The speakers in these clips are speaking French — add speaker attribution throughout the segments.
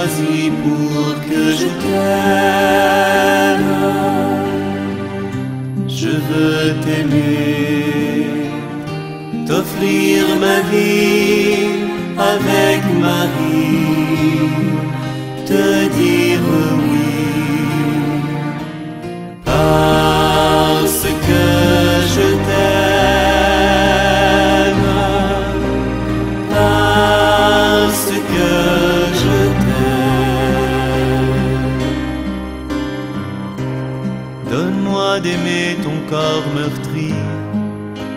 Speaker 1: choisi pour que je t'aime. Je veux t'aimer, t'offrir ma vie avec Marie, te dire oui, parce que je t'aime, parce que je t'aime. Donne-moi d'aimer ton corps meurtri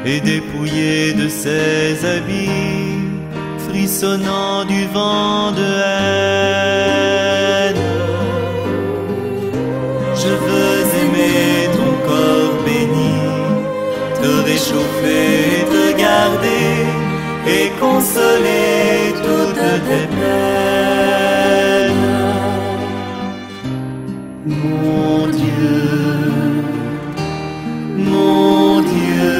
Speaker 1: et dépouillé de ses habits, frissonnant du vent de haine. Je veux aimer ton corps béni, te réchauffer, te garder et consoler toutes tes peines. Mon Dieu, mon Dieu,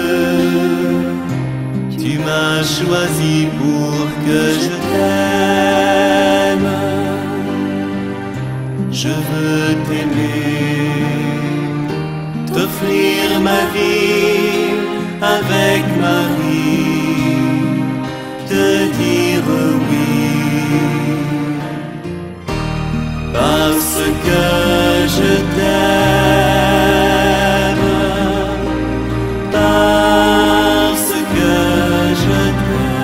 Speaker 1: tu m'as choisi pour que je t'aime. Je veux t'aimer, t'offrir ma vie avec Marie, te dire oui, parce que je t'aime, parce que je t'aime.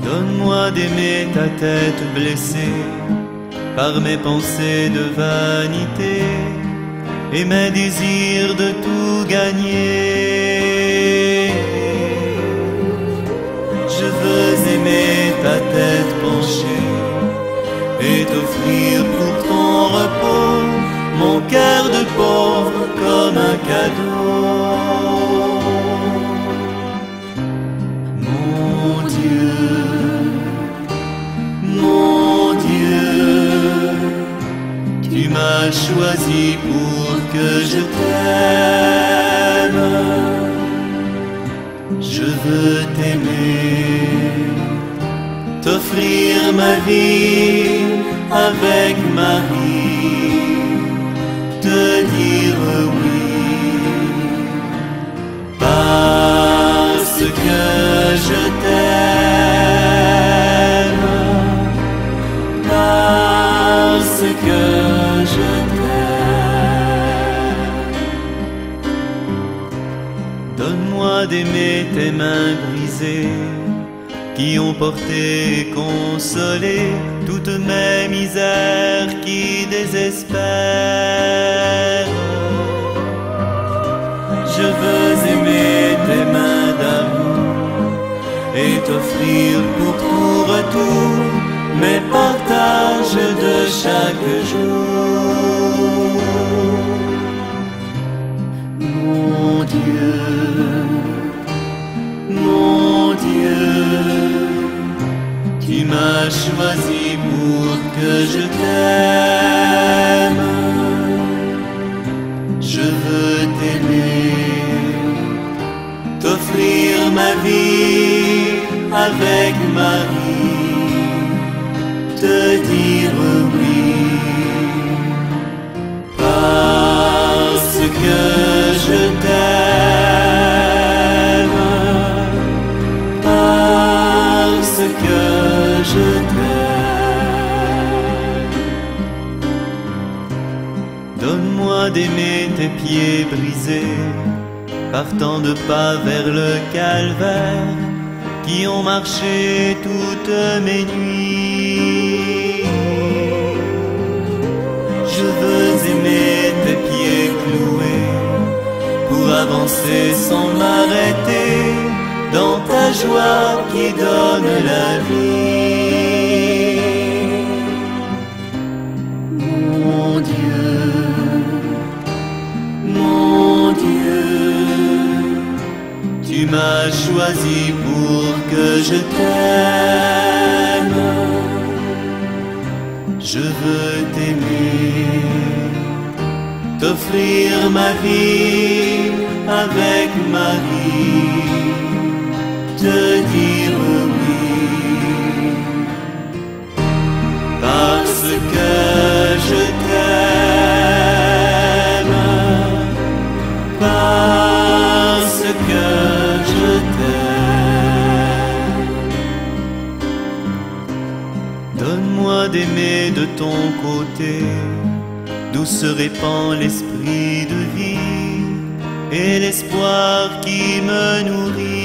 Speaker 1: Donne-moi d'aimer ta tête blessée par mes pensées de vanité et mes désirs de tout gagner. Je veux aimer ta tête penchée et t'offrir pour ton repos mon cœur de pauvre comme un cadeau. Mon Dieu, mon Dieu, tu m'as choisi pour que je t'aime. Je veux t'aimer, t'offrir ma vie avec Marie, te dire oui, parce que je t'aime, parce que je t'aime. Donne-moi d'aimer tes mains brisées qui ont porté et consolé toutes mes misères qui désespèrent. Je veux aimer tes mains d'amour et t'offrir pour tout retour mes partages de chaque jour. Mon Dieu, mon Dieu, tu m'as choisi pour que je t'aime. Je veux t'aimer, t'offrir ma vie avec Marie, te dire oui, parce que je t'aime, parce que je t'aime. Donne-moi d'aimer tes pieds brisés par tant de pas vers le calvaire qui ont marché toutes mes nuits. Je veux aimer tes pieds cloués pour avancer sans m'arrêter dans ta joie qui donne la vie. Mon Dieu, mon Dieu, tu m'as choisi pour que je t'aime. Je veux t'aimer, t'offrir ma vie avec Marie, te dire oui, parce que je t'aime, parce que je t'aime. Donne-moi d'aimer de ton côté, d'où se répand l'esprit de vie et l'espoir qui me nourrit.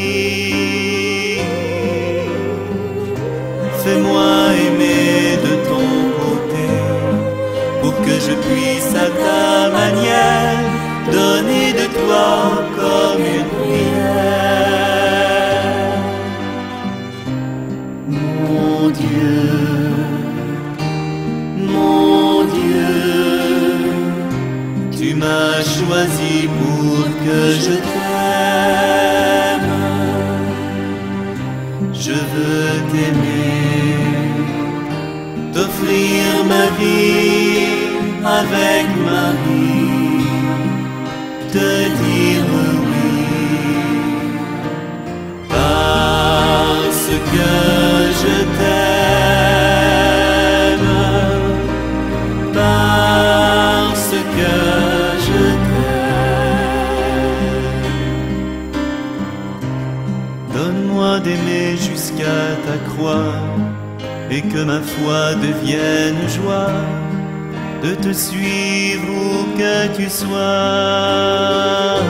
Speaker 1: Fais-moi aimer de ton côté, pour que je puisse à ta manière donner de toi comme une prière. Mon Dieu, mon Dieu, tu m'as choisi pour que je t'aime. Je veux t'aimer, t'offrir ma vie avec ma vie, te dire oui, parce que je t'aime, parce que je t'aime. Donne-moi d'aimer jusqu'à ta croix, et que ma foi devienne joie de te suivre où que tu sois.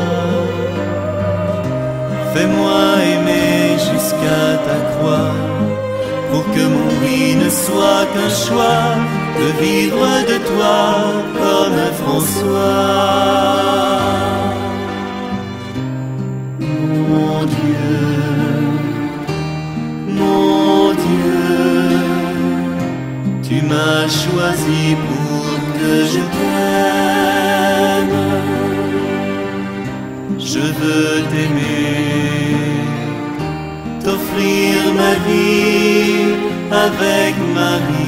Speaker 1: Fais-moi aimer jusqu'à ta croix, pour que mon oui ne soit qu'un choix de vivre de toi comme François. Mon Dieu, mon Dieu, tu m'as choisi pour que je t'aime. Je veux t'aimer, t'offrir ma vie avec ma vie,